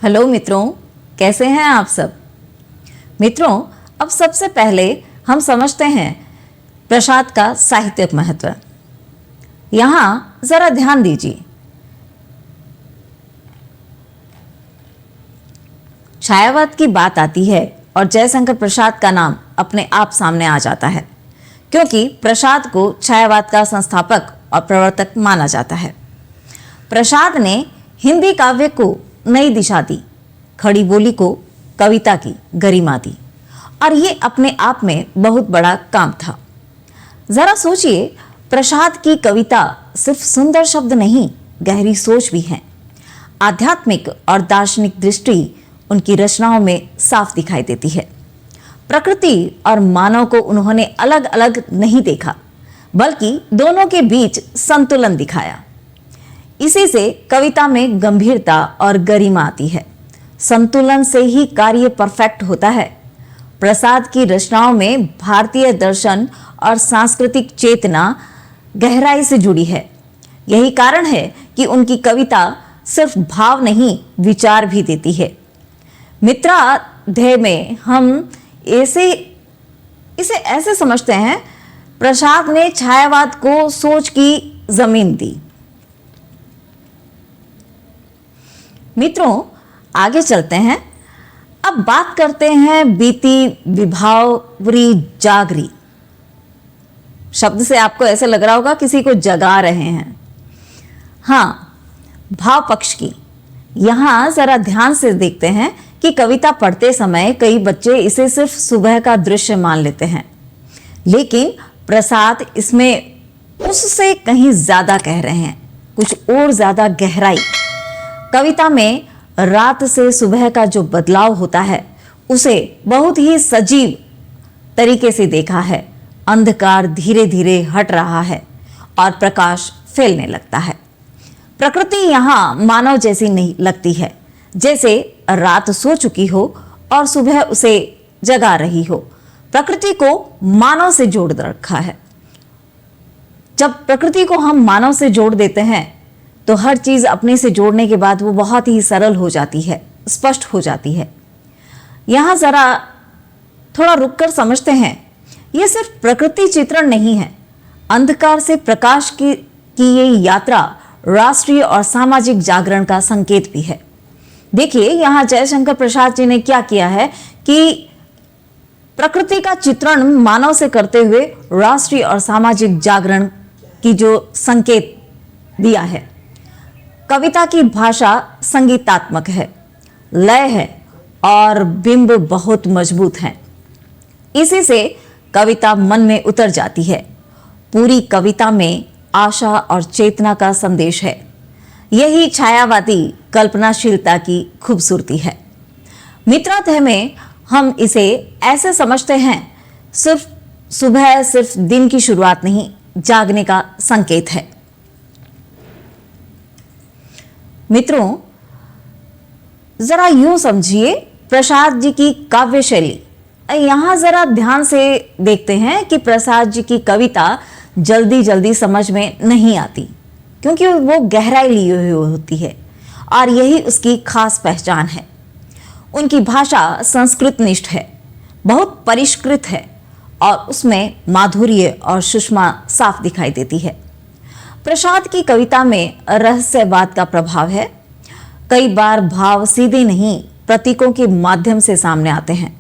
Hello मित्रों, कैसे हैं आप सब। मित्रों, अब सबसे पहले हम समझते हैं प्रसाद का साहित्यिक महत्व। यहाँ जरा ध्यान दीजिए। छायावाद की बात आती है और जयशंकर प्रसाद का नाम अपने आप सामने आ जाता है, क्योंकि प्रसाद को छायावाद का संस्थापक और प्रवर्तक माना जाता है। प्रसाद ने हिंदी काव्य को नई दिशा दी, खड़ी बोली को कविता की गरिमा दी, और ये अपने आप में बहुत बड़ा काम था। जरा सोचिए, प्रसाद की कविता सिर्फ सुंदर शब्द नहीं, गहरी सोच भी है। आध्यात्मिक और दार्शनिक दृष्टि उनकी रचनाओं में साफ दिखाई देती है। प्रकृति और मानव को उन्होंने अलग अलग नहीं देखा, बल्कि दोनों के बीच संतुलन दिखाया। इसी से कविता में गंभीरता और गरिमा आती है। संतुलन से ही कार्य परफेक्ट होता है। प्रसाद की रचनाओं में भारतीय दर्शन और सांस्कृतिक चेतना गहराई से जुड़ी है। यही कारण है कि उनकी कविता सिर्फ भाव नहीं, विचार भी देती है। मित्राध्याय में हम इसे ऐसे समझते हैं, प्रसाद ने छायावाद को सोच की जमीन दी। मित्रों, आगे चलते हैं। अब बात करते हैं बीती विभावरी जागरी। शब्द से आपको ऐसे लग रहा होगा किसी को जगा रहे हैं। हाँ, भाव पक्ष की। यहां जरा ध्यान से देखते हैं कि कविता पढ़ते समय कई बच्चे इसे सिर्फ सुबह का दृश्य मान लेते हैं, लेकिन प्रसाद इसमें उससे कहीं ज्यादा कह रहे हैं, कुछ और ज्यादा गहराई। कविता में रात से सुबह का जो बदलाव होता है, उसे बहुत ही सजीव तरीके से देखा है। अंधकार धीरे धीरे हट रहा है और प्रकाश फैलने लगता है। प्रकृति यहाँ मानव जैसी नहीं लगती है, जैसे रात सो चुकी हो और सुबह उसे जगा रही हो। प्रकृति को मानव से जोड़ रखा है। जब प्रकृति को हम मानव से जोड़ देते हैं तो हर चीज अपने से जोड़ने के बाद वो बहुत ही सरल हो जाती है, स्पष्ट हो जाती है। यहां जरा थोड़ा रुककर समझते हैं, ये सिर्फ प्रकृति चित्रण नहीं है। अंधकार से प्रकाश की ये यात्रा राष्ट्रीय और सामाजिक जागरण का संकेत भी है। देखिए, यहां जयशंकर प्रसाद जी ने क्या किया है कि प्रकृति का चित्रण मानव से करते हुए राष्ट्रीय और सामाजिक जागरण की जो संकेत दिया है। कविता की भाषा संगीतात्मक है, लय है और बिंब बहुत मजबूत हैं। इसी से कविता मन में उतर जाती है। पूरी कविता में आशा और चेतना का संदेश है। यही छायावादी कल्पनाशीलता की खूबसूरती है। मित्राध्याय में हम इसे ऐसे समझते हैं, सिर्फ सुबह सिर्फ दिन की शुरुआत नहीं, जागने का संकेत है। मित्रों, जरा यूं समझिए प्रसाद जी की काव्य शैली। यहां जरा ध्यान से देखते हैं कि प्रसाद जी की कविता जल्दी जल्दी समझ में नहीं आती, क्योंकि वो गहराई ली हुई होती है और यही उसकी खास पहचान है। उनकी भाषा संस्कृत निष्ठ है, बहुत परिष्कृत है और उसमें माधुर्य और सुषमा साफ दिखाई देती है। प्रसाद की कविता में रहस्यवाद का प्रभाव है। कई बार भाव सीधे नहीं, प्रतीकों के माध्यम से सामने आते हैं।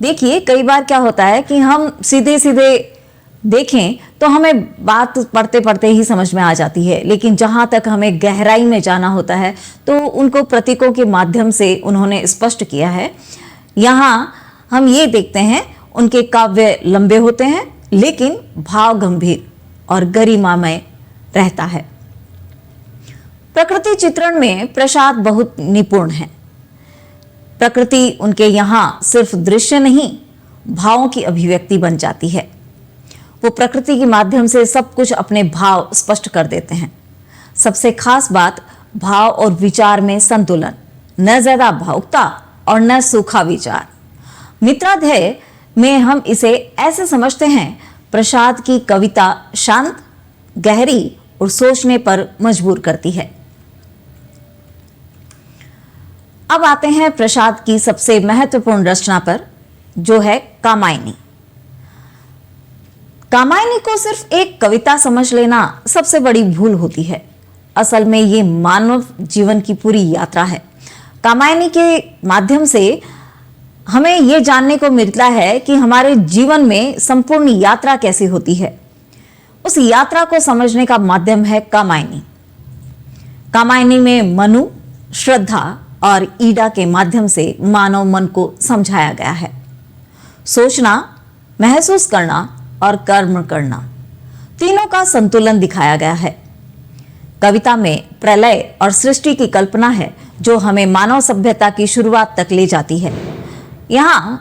देखिए, कई बार क्या होता है कि हम सीधे सीधे देखें तो हमें बात पढ़ते पढ़ते ही समझ में आ जाती है, लेकिन जहां तक हमें गहराई में जाना होता है तो उनको प्रतीकों के माध्यम से उन्होंने स्पष्ट किया है। यहां हम ये देखते हैं, उनके काव्य लंबे होते हैं लेकिन भाव गंभीर और गरिमामय रहता है। प्रकृति चित्रण में प्रसाद बहुत निपुण है। प्रकृति उनके यहां सिर्फ दृश्य नहीं, भावों की अभिव्यक्ति बन जाती है। वो प्रकृति के माध्यम से सब कुछ अपने भाव स्पष्ट कर देते हैं। सबसे खास बात, भाव और विचार में संतुलन, न ज्यादा भावुकता और न सूखा विचार। मित्राध्याय में हम इसे ऐसे समझते हैं, प्रसाद की कविता शांत, गहरी और सोचने पर मजबूर करती है। अब आते हैं प्रसाद की सबसे महत्वपूर्ण रचना पर, जो है कामायनी। कामायनी को सिर्फ एक कविता समझ लेना सबसे बड़ी भूल होती है। असल में ये मानव जीवन की पूरी यात्रा है। कामायनी के माध्यम से हमें ये जानने को मिलता है कि हमारे जीवन में संपूर्ण यात्रा कैसी होती है। उस यात्रा को समझने का माध्यम है कामायनी। कामायनी में मनु, श्रद्धा और ईडा के माध्यम से मानव मन को समझाया गया है। सोचना, महसूस करना और कर्म करना, तीनों का संतुलन दिखाया गया है। कविता में प्रलय और सृष्टि की कल्पना है, जो हमें मानव सभ्यता की शुरुआत तक ले जाती है। यहाँ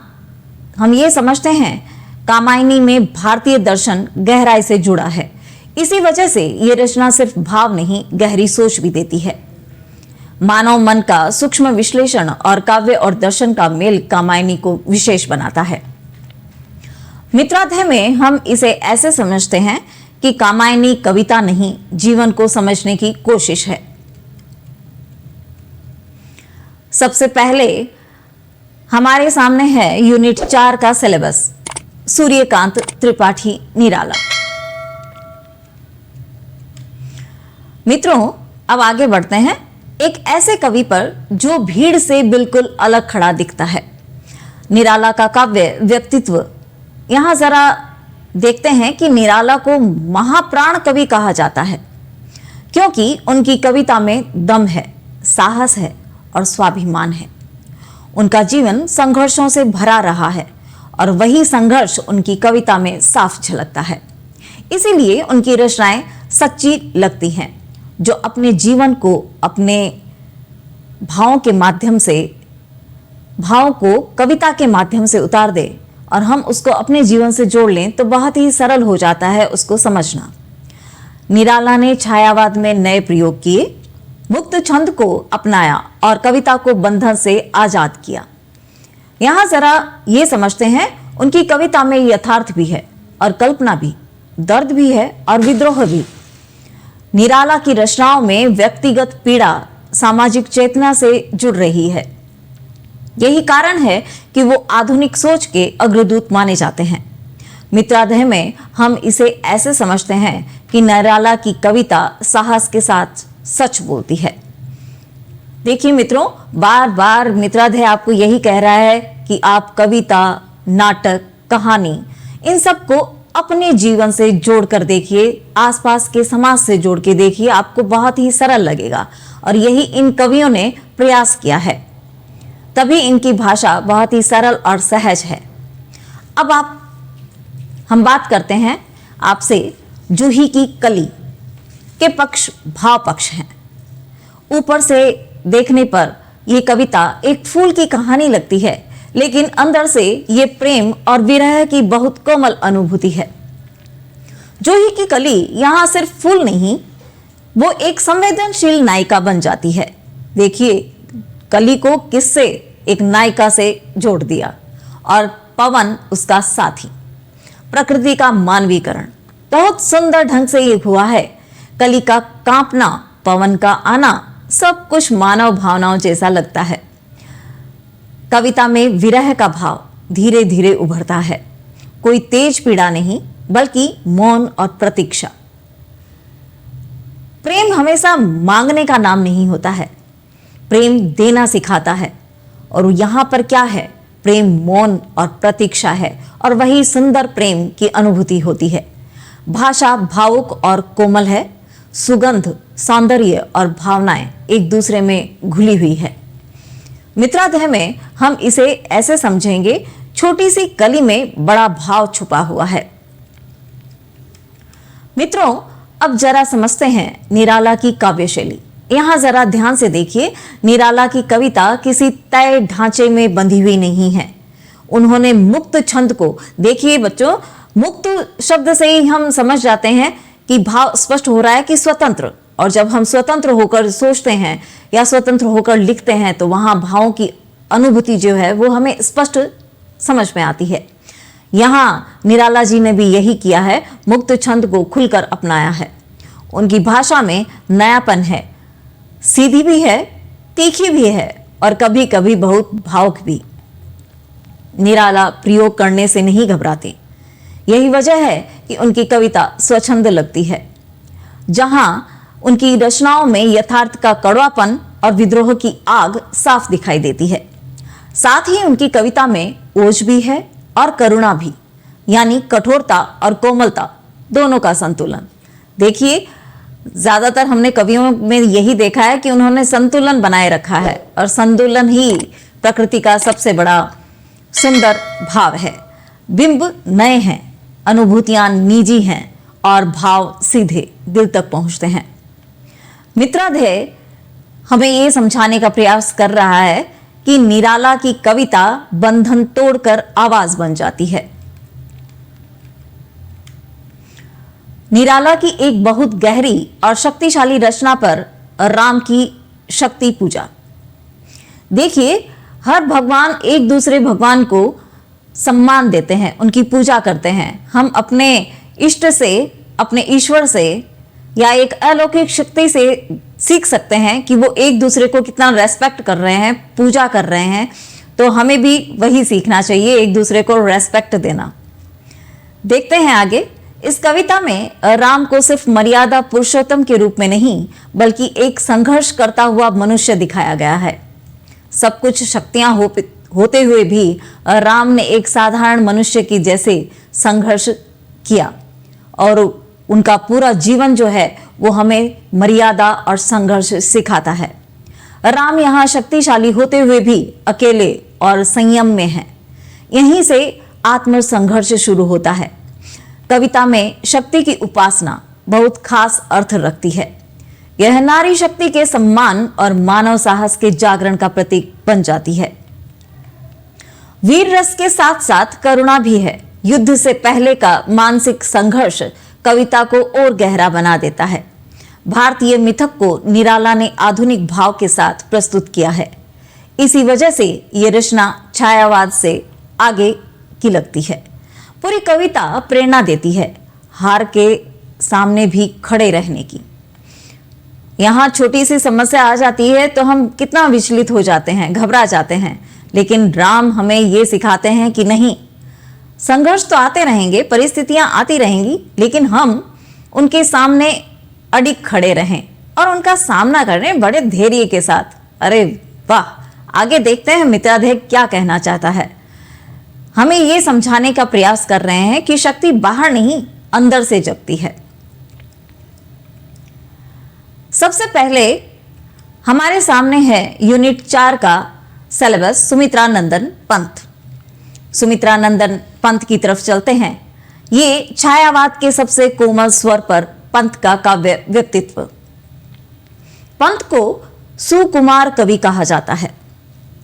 हम ये समझते हैं कामायनी में भारतीय दर्शन गहराई से जुड़ा है। इसी वजह से ये रचना सिर्फ भाव नहीं, गहरी सोच भी देती है। मानव मन का सूक्ष्म विश्लेषण और काव्य और दर्शन का मेल कामायनी को विशेष बनाता है। मित्राध्याय में हम इसे ऐसे समझते हैं कि कामायनी कविता नहीं, जीवन को समझने की कोशिश है। सबसे पहले हमारे सामने है यूनिट 4 का सिलेबस, सूर्यकांत त्रिपाठी निराला। मित्रों, अब आगे बढ़ते हैं एक ऐसे कवि पर जो भीड़ से बिल्कुल अलग खड़ा दिखता है। निराला का काव्य व्यक्तित्व। यहां जरा देखते हैं कि निराला को महाप्राण कवि कहा जाता है, क्योंकि उनकी कविता में दम है, साहस है और स्वाभिमान है। उनका जीवन संघर्षों से भरा रहा है और वही संघर्ष उनकी कविता में साफ झलकता है। इसीलिए उनकी रचनाएं सच्ची लगती हैं, जो अपने जीवन को अपने भावों के माध्यम से, भावों को कविता के माध्यम से उतार दे और हम उसको अपने जीवन से जोड़ लें तो बहुत ही सरल हो जाता है उसको समझना। निराला ने छायावाद में नए प्रयोग किए, मुक्त छंद को अपनाया और कविता को बंधन से आजाद किया। यहां जरा ये समझते हैं, उनकी कविता में यथार्थ भी है और कल्पना भी, दर्द भी है और विद्रोह भी। निराला की रचनाओं में व्यक्तिगत पीड़ा सामाजिक चेतना से जुड़ रही है। यही कारण है कि वो आधुनिक सोच के अग्रदूत माने जाते हैं। मित्राध्याय में हम इसे ऐसे समझते हैं कि निराला की कविता साहस के साथ सच बोलती है। देखिए मित्रों, बार बार मित्राध्याय आपको यही कह रहा है कि आप कविता, नाटक, कहानी, इन सब को अपने जीवन से जोड़कर देखिए, आसपास के समाज से जोड़ के देखिए, आपको बहुत ही सरल लगेगा। और यही इन कवियों ने प्रयास किया है, तभी इनकी भाषा बहुत ही सरल और सहज है। अब हम बात करते हैं आपसे जूही की कली के पक्ष, भाव पक्ष हैं। ऊपर से देखने पर यह कविता एक फूल की कहानी लगती है, लेकिन अंदर से ये प्रेम और विरह की बहुत कोमल अनुभूति है। जूही की कली यहां सिर्फ फूल नहीं, वो एक संवेदनशील नायिका बन जाती है। देखिए, कली को किससे, एक नायिका से जोड़ दिया और पवन उसका साथी। प्रकृति का मानवीकरण बहुत सुंदर ढंग से ये हुआ है। कली का कांपना, पवन का आना, सब कुछ मानव भावनाओं जैसा लगता है। कविता में विरह का भाव धीरे धीरे उभरता है। कोई तेज पीड़ा नहीं, बल्कि मौन और प्रतीक्षा। प्रेम हमेशा मांगने का नाम नहीं होता है, प्रेम देना सिखाता है। और यहां पर क्या है, प्रेम मौन और प्रतीक्षा है, और वही सुंदर प्रेम की अनुभूति होती है। भाषा भावुक और कोमल है, सुगंध, सौंदर्य और भावनाएं एक दूसरे में घुली हुई है। मित्राध्याय में हम इसे ऐसे समझेंगे, छोटी सी कली में बड़ा भाव छुपा हुआ है। मित्रों, अब जरा समझते हैं निराला की काव्य शैली। यहां जरा ध्यान से देखिए, निराला की कविता किसी तय ढांचे में बंधी हुई नहीं है। उन्होंने मुक्त छंद को, देखिए बच्चों, मुक्त शब्द से ही हम समझ जाते हैं कि भाव स्पष्ट हो रहा है कि स्वतंत्र। और जब हम स्वतंत्र होकर सोचते हैं या स्वतंत्र होकर लिखते हैं तो वहां भावों की अनुभूति जो है वो हमें स्पष्ट समझ में आती है। यहाँ निराला जी ने भी यही किया है, मुक्त छंद को खुलकर अपनाया है। उनकी भाषा में नयापन है, सीधी भी है, तीखी भी है और कभी कभी बहुत भावुक भी। निराला प्रयोग करने से नहीं घबराते। यही वजह है कि उनकी कविता स्वच्छंद लगती है। जहां उनकी रचनाओं में यथार्थ का कड़वापन और विद्रोह की आग साफ दिखाई देती है। साथ ही उनकी कविता में ओज भी है और करुणा भी, यानी कठोरता और कोमलता दोनों का संतुलन। देखिए, ज्यादातर हमने कवियों में यही देखा है कि उन्होंने संतुलन बनाए रखा है, और संतुलन ही प्रकृति का सबसे बड़ा सुंदर भाव है। बिंब नए हैं, अनुभूतियां निजी हैं और भाव सीधे दिल तक पहुंचते हैं। मित्राध्यय हमें यह समझाने का प्रयास कर रहा है कि निराला की कविता बंधन तोड़कर आवाज बन जाती है। निराला की एक बहुत गहरी और शक्तिशाली रचना पर राम की शक्ति पूजा। देखिए, हर भगवान एक दूसरे भगवान को सम्मान देते हैं, उनकी पूजा करते हैं। हम अपने इष्ट से, अपने ईश्वर से या एक अलौकिक शक्ति से सीख सकते हैं कि वो एक दूसरे को कितना रेस्पेक्ट कर रहे हैं, पूजा कर रहे हैं। तो हमें भी वही सीखना चाहिए, एक दूसरे को रेस्पेक्ट देना। देखते हैं आगे। इस कविता में राम को सिर्फ मर्यादा पुरुषोत्तम के रूप में नहीं, बल्कि एक संघर्ष करता हुआ मनुष्य दिखाया गया है। सब कुछ शक्तियां होते हुए भी राम ने एक साधारण मनुष्य की जैसे संघर्ष किया, और उनका पूरा जीवन जो है वो हमें मर्यादा और संघर्ष सिखाता है। राम यहाँ शक्तिशाली होते हुए भी अकेले और संयम में हैं। यहीं से आत्म संघर्ष शुरू होता है। कविता में शक्ति की उपासना बहुत खास अर्थ रखती है। यह नारी शक्ति के सम्मान और मानव साहस के जागरण का प्रतीक बन जाती है। वीर रस के साथ साथ करुणा भी है। युद्ध से पहले का मानसिक संघर्ष कविता को और गहरा बना देता है। भारतीय मिथक को निराला ने आधुनिक भाव के साथ प्रस्तुत किया है। इसी वजह से यह रचना छायावाद से आगे की लगती है। पूरी कविता प्रेरणा देती है हार के सामने भी खड़े रहने की। यहाँ छोटी सी समस्या आ जाती है तो हम कितना विचलित हो जाते हैं, घबरा जाते हैं, लेकिन राम हमें ये सिखाते हैं कि नहीं, संघर्ष तो आते रहेंगे, परिस्थितियां आती रहेंगी, लेकिन हम उनके सामने अडिग खड़े रहें और उनका सामना करें बड़े धैर्य के साथ। अरे वाह! आगे देखते हैं मित्राध्यय क्या कहना चाहता है। हमें ये समझाने का प्रयास कर रहे हैं कि शक्ति बाहर नहीं, अंदर से जगती है। सबसे पहले हमारे सामने है यूनिट 4 का सिलेबस, सुमित्रा नंदन पंत। सुमित्रा नंदन पंत की तरफ चलते हैं। ये छायावाद के सबसे कोमल स्वर पर पंत का काव्य व्यक्तित्व। पंत को सुकुमार कवि कहा जाता है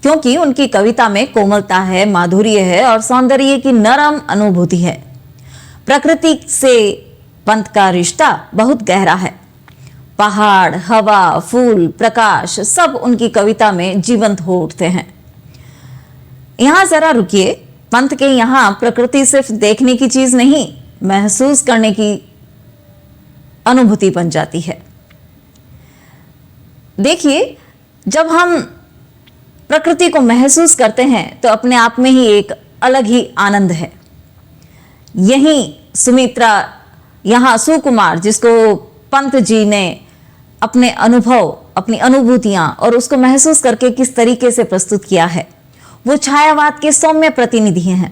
क्योंकि उनकी कविता में कोमलता है, माधुर्य है और सौंदर्य की नरम अनुभूति है। प्रकृति से पंत का रिश्ता बहुत गहरा है। पहाड़, हवा, फूल, प्रकाश सब उनकी कविता में जीवंत हो उठते हैं। यहां जरा रुकिए। पंत के यहां प्रकृति सिर्फ देखने की चीज नहीं, महसूस करने की अनुभूति बन जाती है। देखिए, जब हम प्रकृति को महसूस करते हैं तो अपने आप में ही एक अलग ही आनंद है। यही सुमित्रा, यहां सुकुमार, जिसको पंत जी ने अपने अनुभव, अपनी अनुभूतियां और उसको महसूस करके किस तरीके से प्रस्तुत किया है, वो छायावाद के सौम्य प्रतिनिधि हैं।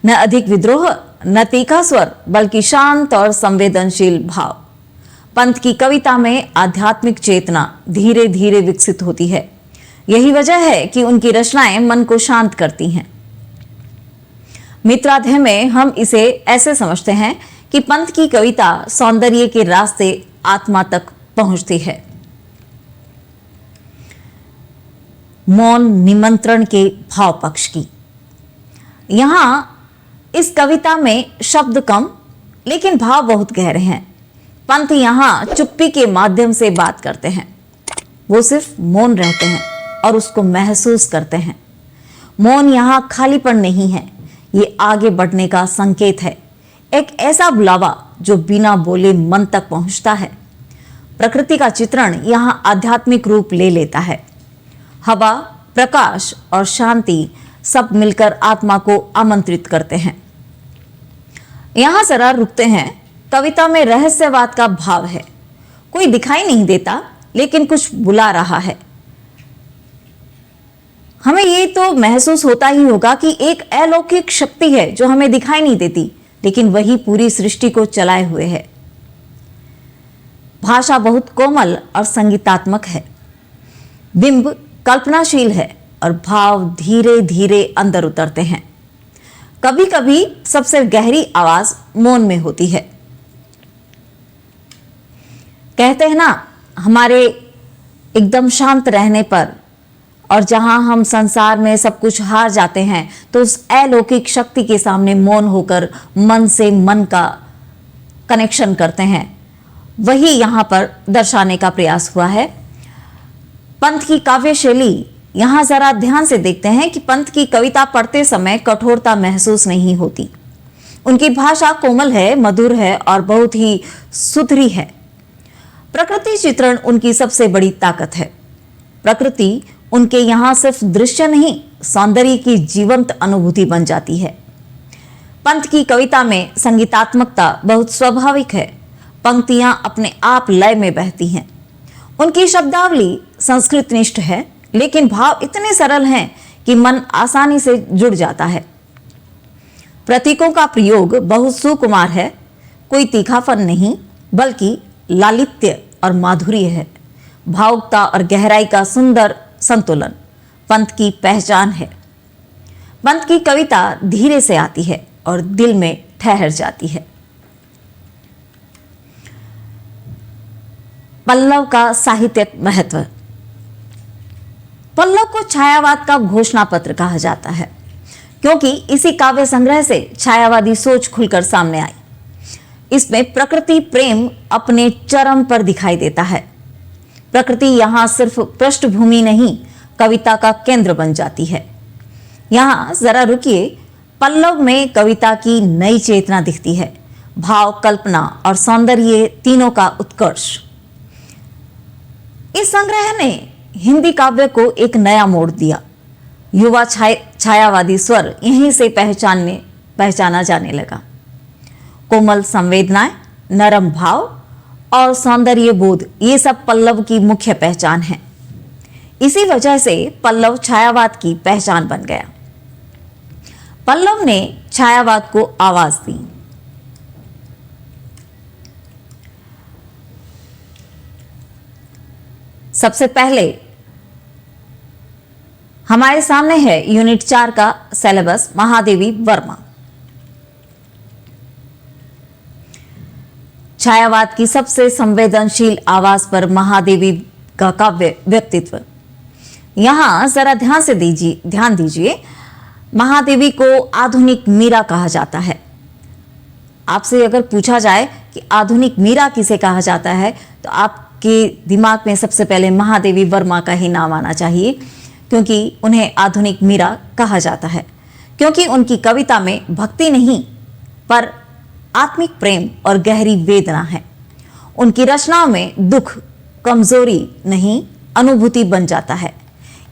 न अधिक विद्रोह, न तीखा स्वर, बल्कि शांत और संवेदनशील भाव। पंत की कविता में आध्यात्मिक चेतना धीरे धीरे विकसित होती है। यही वजह है कि उनकी रचनाएं मन को शांत करती हैं। मित्राध्यय में हम इसे ऐसे समझते हैं कि पंत की कविता सौंदर्य के रास्ते आत्मा तक पहुंचती है। मौन निमंत्रण के भाव पक्ष की। यहां इस कविता में शब्द कम लेकिन भाव बहुत गहरे हैं। पंत यहां चुप्पी के माध्यम से बात करते हैं। वो सिर्फ मौन रहते हैं और उसको महसूस करते हैं। मौन यहां खालीपन नहीं है, ये आगे बढ़ने का संकेत है, एक ऐसा बुलावा जो बिना बोले मन तक पहुंचता है। प्रकृति का चित्रण यहां आध्यात्मिक रूप ले लेता है। हवा, प्रकाश और शांति सब मिलकर आत्मा को आमंत्रित करते हैं। यहां जरा रुकते हैं। कविता में रहस्यवाद का भाव है। कोई दिखाई नहीं देता, लेकिन कुछ बुला रहा है। हमें ये तो महसूस होता ही होगा कि एक अलौकिक शक्ति है जो हमें दिखाई नहीं देती, लेकिन वही पूरी सृष्टि को चलाए हुए है। भाषा बहुत कोमल और संगीतात्मक है। बिंब कल्पनाशील है और भाव धीरे धीरे अंदर उतरते हैं। कभी कभी सबसे गहरी आवाज मौन में होती है। कहते हैं ना, हमारे एकदम शांत रहने पर और जहां हम संसार में सब कुछ हार जाते हैं, तो उस अलौकिक शक्ति के सामने मौन होकर मन से मन का कनेक्शन करते हैं। वही यहां पर दर्शाने का प्रयास हुआ है। पंत की काव्य शैली, यहां जरा ध्यान से देखते हैं कि पंत की कविता पढ़ते समय कठोरता महसूस नहीं होती। उनकी भाषा कोमल है, मधुर है और बहुत ही सुथरी है। प्रकृति चित्रण उनकी सबसे बड़ी ताकत है। प्रकृति उनके यहां सिर्फ दृश्य नहीं, सौंदर्य की जीवंत अनुभूति बन जाती है। पंत की कविता में संगीतात्मकता बहुत स्वाभाविक है। पंक्तियां अपने आप लय में बहती हैं। उनकी शब्दावली संस्कृत निष्ठ है, लेकिन भाव इतने सरल हैं कि मन आसानी से जुड़ जाता है। प्रतीकों का प्रयोग बहुत सुकुमार है। कोई तीखापन नहीं, बल्कि लालित्य और माधुर्य है। भावुकता और गहराई का सुंदर संतुलन पंत की पहचान है। पंत की कविता धीरे से आती है और दिल में ठहर जाती है। पल्लव का साहित्यिक महत्व। पल्लव को छायावाद का घोषणा पत्र कहा जाता है, क्योंकि इसी काव्य संग्रह से छायावादी सोच खुलकर सामने आई। इसमें प्रकृति प्रेम अपने चरम पर दिखाई देता है। प्रकृति यहां सिर्फ पृष्ठभूमि नहीं, कविता का केंद्र बन जाती है। यहां जरा रुकिए। पल्लव में कविता की नई चेतना दिखती है। भाव, कल्पना और सौंदर्य तीनों का उत्कर्ष। इस संग्रह ने हिंदी काव्य को एक नया मोड़ दिया। युवा छायावादी स्वर यहीं से पहचाना जाने लगा। कोमल संवेदनाएं, नरम भाव और सौंदर्य बोध, ये सब पल्लव की मुख्य पहचान है। इसी वजह से पल्लव छायावाद की पहचान बन गया। पल्लव ने छायावाद को आवाज दी। सबसे पहले हमारे सामने है यूनिट 4 का सिलेबस, महादेवी वर्मा। छायावाद की सबसे संवेदनशील आवाज पर महादेवी का काव्य व्यक्तित्व। यहां जरा ध्यान दीजिए। महादेवी को आधुनिक मीरा कहा जाता है। आपसे अगर पूछा जाए कि आधुनिक मीरा किसे कहा जाता है, तो आपके दिमाग में सबसे पहले महादेवी वर्मा का ही नाम आना चाहिए, क्योंकि उन्हें आधुनिक मीरा कहा जाता है। क्योंकि उनकी कविता में भक्ति नहीं, पर आत्मिक प्रेम और गहरी वेदना है। उनकी रचनाओं में दुख, कमजोरी नहीं, अनुभूति बन जाता है।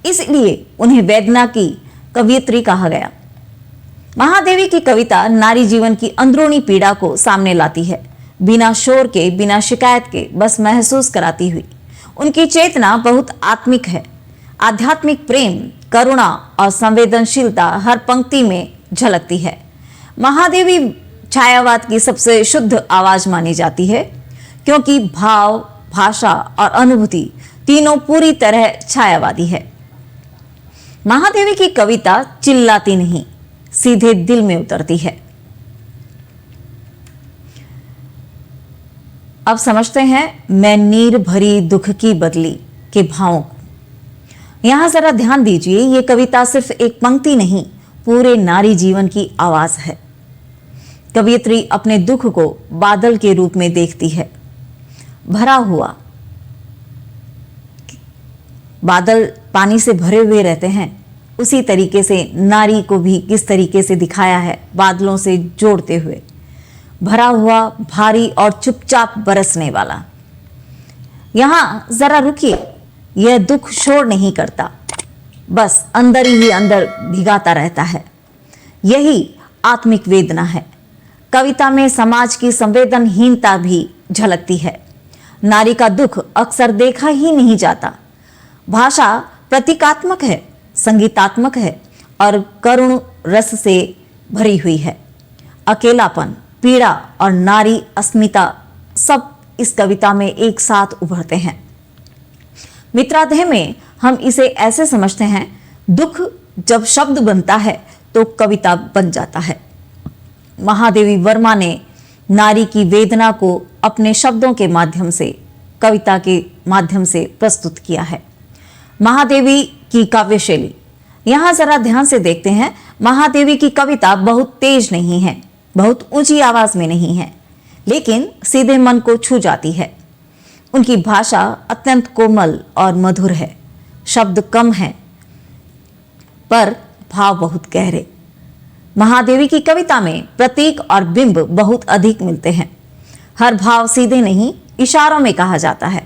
इसलिए उन्हें वेदना की कवयित्री कहा गया। महादेवी की कविता नारी जीवन की अंदरूनी पीड़ा को सामने लाती है, बिना शोर के, बिना शिकायत के, बस महसूस कराती हुई। उनकी चेतना बहुत आत्मिक है। आध्यात्मिक प्रेम, करुणा और संवेदनशीलता हर पंक्ति में झलकती है। महादेवी छायावाद की सबसे शुद्ध आवाज मानी जाती है, क्योंकि भाव, भाषा और अनुभूति तीनों पूरी तरह छायावादी है। महादेवी की कविता चिल्लाती नहीं, सीधे दिल में उतरती है। अब समझते हैं मैं नीर भरी दुख की बदली के भावों को। यहां जरा ध्यान दीजिए। यह कविता सिर्फ एक पंक्ति नहीं, पूरे नारी जीवन की आवाज है। कवयित्री अपने दुख को बादल के रूप में देखती है। भरा हुआ, बादल पानी से भरे हुए रहते हैं, उसी तरीके से नारी को भी किस तरीके से दिखाया है, बादलों से जोड़ते हुए। भरा हुआ, भारी और चुपचाप बरसने वाला। यहां जरा रुकिए। यह दुख शोर नहीं करता, बस अंदर ही अंदर भिगाता रहता है। यही आत्मिक वेदना है। कविता में समाज की संवेदनहीनता भी झलकती है। नारी का दुख अक्सर देखा ही नहीं जाता। भाषा प्रतीकात्मक है, संगीतात्मक है और करुण रस से भरी हुई है। अकेलापन, पीड़ा और नारी अस्मिता सब इस कविता में एक साथ उभरते हैं। मित्रादेह में हम इसे ऐसे समझते हैं, दुख जब शब्द बनता है तो कविता बन जाता है। महादेवी वर्मा ने नारी की वेदना को अपने शब्दों के माध्यम से, कविता के माध्यम से प्रस्तुत किया है। महादेवी की काव्य शैली, यहां जरा ध्यान से देखते हैं। महादेवी की कविता बहुत तेज नहीं है, बहुत ऊंची आवाज में नहीं है, लेकिन सीधे मन को छू जाती है। उनकी भाषा अत्यंत कोमल और मधुर है। शब्द कम हैं पर भाव बहुत गहरे। महादेवी की कविता में प्रतीक और बिंब बहुत अधिक मिलते हैं। हर भाव सीधे नहीं, इशारों में कहा जाता है।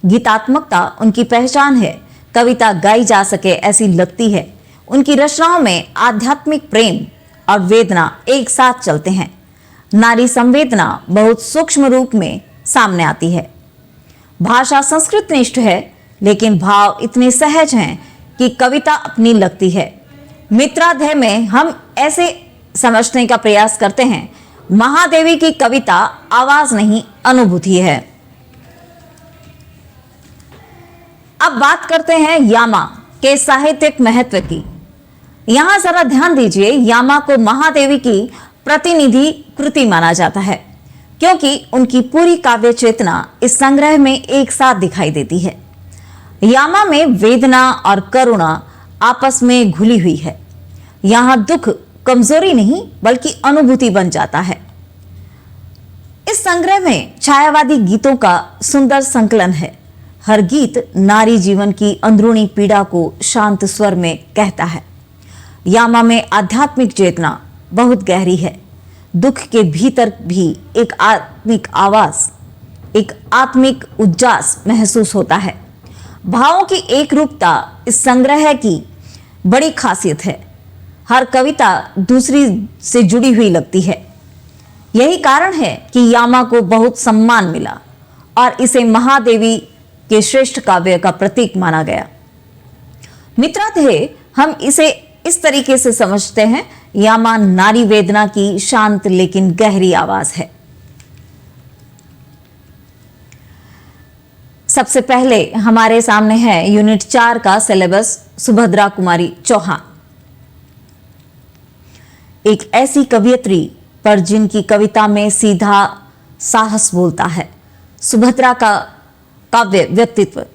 गीतात्मकता उनकी पहचान है। कविता गाई जा सके ऐसी लगती है। उनकी रचनाओं में आध्यात्मिक प्रेम और वेदना एक साथ चलते हैं। नारी संवेदना बहुत सूक्ष्म रूप में सामने आती है। भाषा संस्कृत निष्ठ है, लेकिन भाव इतने सहज हैं कि कविता अपनी लगती है। मित्राध्याय में हम ऐसे समझने का प्रयास करते हैं, महादेवी की कविता आवाज नहीं, अनुभूति है। अब बात करते हैं यामा के साहित्यिक महत्व की। यहां जरा ध्यान दीजिए, यामा को महादेवी की प्रतिनिधि कृति माना जाता है, क्योंकि उनकी पूरी काव्य चेतना इस संग्रह में एक साथ दिखाई देती है। यामा में वेदना और करुणा आपस में घुली हुई है। यहां दुख कमजोरी नहीं बल्कि अनुभूति बन जाता है। इस संग्रह में छायावादी गीतों का सुंदर संकलन है। हर गीत नारी जीवन की अंदरूनी पीड़ा को शांत स्वर में कहता है। यामा में आध्यात्मिक चेतना बहुत गहरी है। दुख के भीतर भी एक आत्मिक आवाज, एक आत्मिक उज्जास महसूस होता है। भावों की एक रूपता इस संग्रह की बड़ी खासियत है। हर कविता दूसरी से जुड़ी हुई लगती है। यही कारण है कि यामा को बहुत सम्मान मिला और इसे महादेवी के श्रेष्ठ काव्य का प्रतीक माना गया। मित्रादेह हम इसे इस तरीके से समझते हैं, यामा नारी वेदना की शांत लेकिन गहरी आवाज है। सबसे पहले हमारे सामने है यूनिट 4 का सिलेबस, सुभद्रा कुमारी चौहान। एक ऐसी कवियत्री पर जिनकी कविता में सीधा साहस बोलता है। सुभद्रा का काव्य व्यक्तित्व।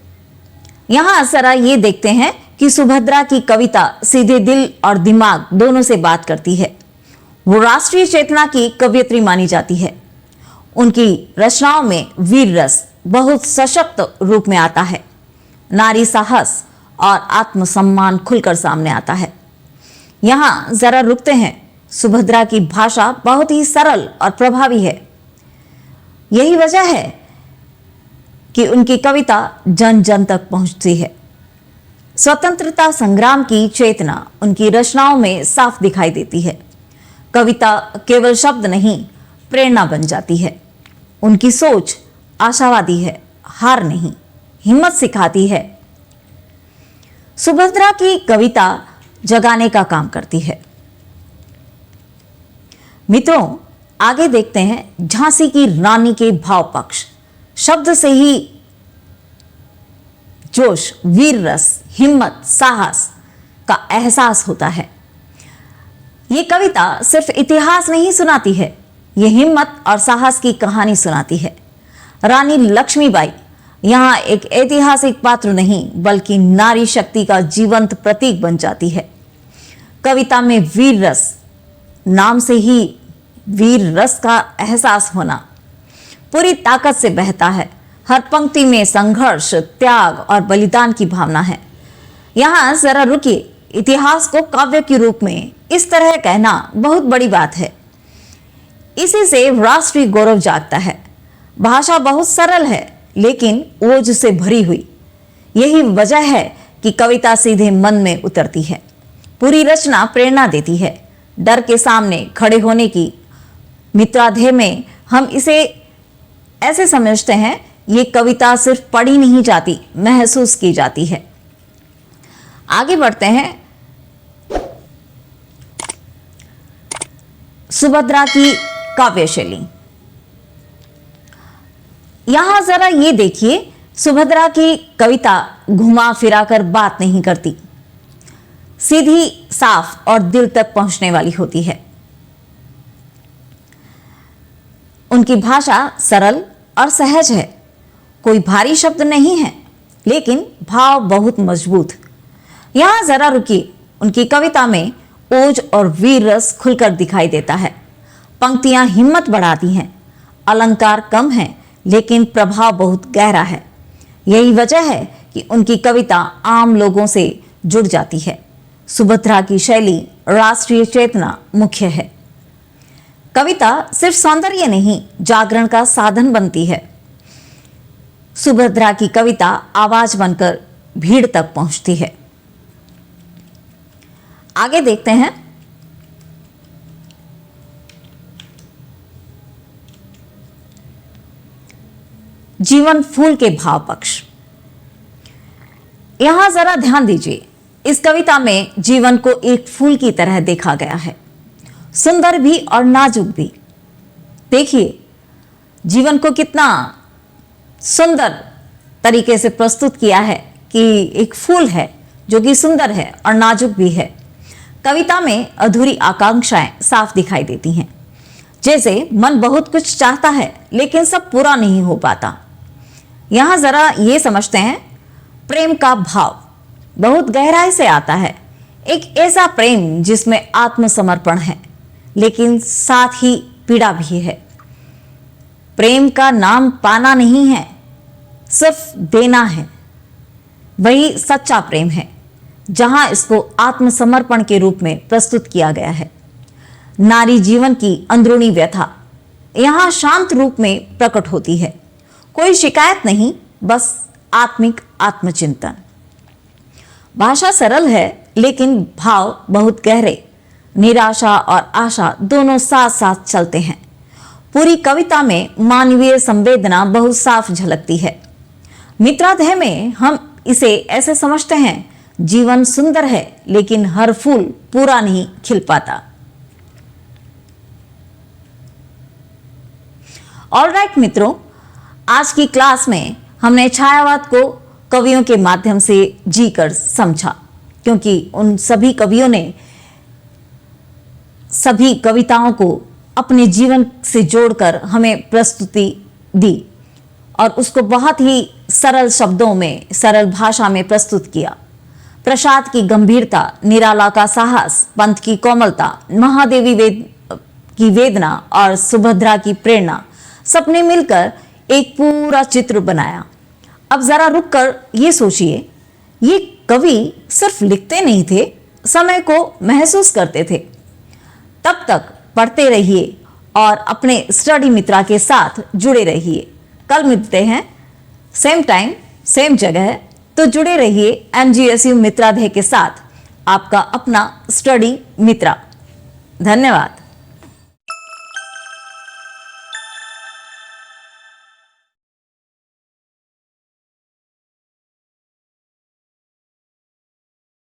यहां जरा ये देखते हैं कि सुभद्रा की कविता सीधे दिल और दिमाग दोनों से बात करती है। वो राष्ट्रीय चेतना की कवियत्री मानी जाती है। उनकी रचनाओं में वीर रस बहुत सशक्त रूप में आता है। नारी साहस और आत्मसम्मान खुलकर सामने आता है। यहां जरा रुकते हैं। सुभद्रा की भाषा बहुत ही सरल और प्रभावी है। यही वजह है कि उनकी कविता जन जन तक पहुंचती है। स्वतंत्रता संग्राम की चेतना उनकी रचनाओं में साफ दिखाई देती है। कविता केवल शब्द नहीं, प्रेरणा बन जाती है। उनकी सोच आशावादी है, हार नहीं, हिम्मत सिखाती है। सुभद्रा की कविता जगाने का काम करती है। मित्रों, आगे देखते हैं झांसी की रानी के भाव पक्ष। शब्द से ही जोश, वीर रस, हिम्मत, साहस का एहसास होता है। यह कविता सिर्फ इतिहास नहीं सुनाती है, यह हिम्मत और साहस की कहानी सुनाती है। रानी लक्ष्मीबाई यहां एक ऐतिहासिक पात्र नहीं बल्कि नारी शक्ति का जीवंत प्रतीक बन जाती है। कविता में वीर रस, नाम से ही वीर रस का एहसास होना पूरी ताकत से बहता है। हर पंक्ति में संघर्ष, त्याग और बलिदान की भावना है। यहां जरा रुकिए, इतिहास को काव्य के रूप में इस तरह कहना बहुत बड़ी बात है। इसी से राष्ट्रीय गौरव जागता है। भाषा बहुत सरल है लेकिन ओज से भरी हुई। यही वजह है कि कविता सीधे मन में उतरती है। पूरी रचना प्रेरणा देती है। डर के सामने खड़े होने की मित्राध्यय में हम इसे ऐसे समझते हैं, ये कविता सिर्फ पढ़ी नहीं जाती, महसूस की जाती है। आगे बढ़ते हैं। सुभद्रा की काव्य शैली। यहां जरा ये देखिए, सुभद्रा की कविता घुमा फिरा कर बात नहीं करती, सीधी, साफ और दिल तक पहुंचने वाली होती है। उनकी भाषा सरल और सहज है, कोई भारी शब्द नहीं है, लेकिन भाव बहुत मजबूत। यहां जरा रुकिए, उनकी कविता में ओज और वीर रस खुलकर दिखाई देता है। पंक्तियां हिम्मत बढ़ाती हैं, अलंकार कम हैं, लेकिन प्रभाव बहुत गहरा है। यही वजह है कि उनकी कविता आम लोगों से जुड़ जाती है। सुभद्रा की शैली राष्ट्रीय चेतना मुख्य है। कविता सिर्फ सौंदर्य नहीं, जागरण का साधन बनती है। सुभद्रा की कविता आवाज बनकर भीड़ तक पहुंचती है। आगे देखते हैं। जीवन फूल के भाव पक्ष। यहां जरा ध्यान दीजिए, इस कविता में जीवन को एक फूल की तरह देखा गया है, सुंदर भी और नाजुक भी। देखिए जीवन को कितना सुंदर तरीके से प्रस्तुत किया है कि एक फूल है जो कि सुंदर है और नाजुक भी है। कविता में अधूरी आकांक्षाएं साफ दिखाई देती हैं, जैसे मन बहुत कुछ चाहता है लेकिन सब पूरा नहीं हो पाता। यहां जरा ये समझते हैं, प्रेम का भाव बहुत गहराई से आता है, एक ऐसा प्रेम जिसमें आत्मसमर्पण है लेकिन साथ ही पीड़ा भी है। प्रेम का नाम पाना नहीं है, सिर्फ देना है। वही सच्चा प्रेम है, जहां इसको आत्मसमर्पण के रूप में प्रस्तुत किया गया है। नारी जीवन की अंदरूनी व्यथा यहां शांत रूप में प्रकट होती है। कोई शिकायत नहीं, बस आत्मिक आत्मचिंतन। भाषा सरल है लेकिन भाव बहुत गहरे। निराशा और आशा दोनों साथ साथ चलते हैं। पूरी कविता में मानवीय संवेदना बहुत साफ झलकती है। मित्राध्यय में हम इसे ऐसे समझते हैं, जीवन सुंदर है लेकिन हर फूल पूरा नहीं खिल पाता। ऑलराइट मित्रों, आज की क्लास में हमने छायावाद को कवियों के माध्यम से जीकर समझा, क्योंकि उन सभी कवियों ने सभी कविताओं को अपने जीवन से जोड़कर हमें प्रस्तुति दी और उसको बहुत ही सरल शब्दों में, सरल भाषा में प्रस्तुत किया। प्रसाद की गंभीरता, निराला का साहस, पंत की कोमलता, महादेवी की वेदना और सुभद्रा की प्रेरणा, सबने मिलकर एक पूरा चित्र बनाया। अब जरा रुककर ये सोचिए, ये कवि सिर्फ लिखते नहीं थे, समय को महसूस करते थे। तब तक पढ़ते रहिए और अपने स्टडी मित्रा के साथ जुड़े रहिए। कल मिलते हैं, सेम टाइम सेम जगह, तो जुड़े रहिए MGSU मित्राध्यय के साथ, आपका अपना स्टडी मित्रा। धन्यवाद।